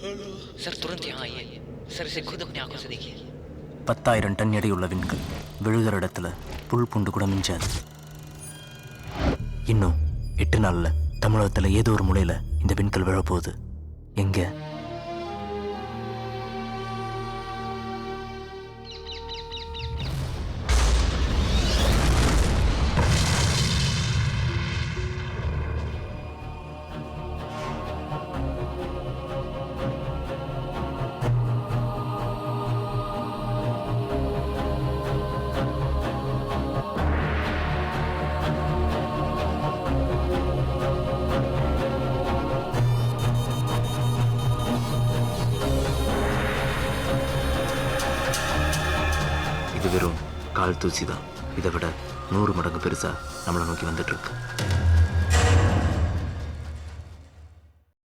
Sir तुरंत यहाँ आइए सर इसे खुद अपनी आंखों से देखिए 10,000 டன் எடையுள்ள விண்கல் விழுகிற இடத்துல புல் பூண்டு கூட மிஞ்சாது. இன்னும் 8 நாள்ல தமிழகத்துல ஏதோ ஒரு மூலையில இந்த விண்கல் விழப்போகுது. எங்க? இது வெறும் கால் தூசி தான். இதை விட 100 மடங்கு பெருசா நம்மளை நோக்கி வந்துட்டு இருக்கு.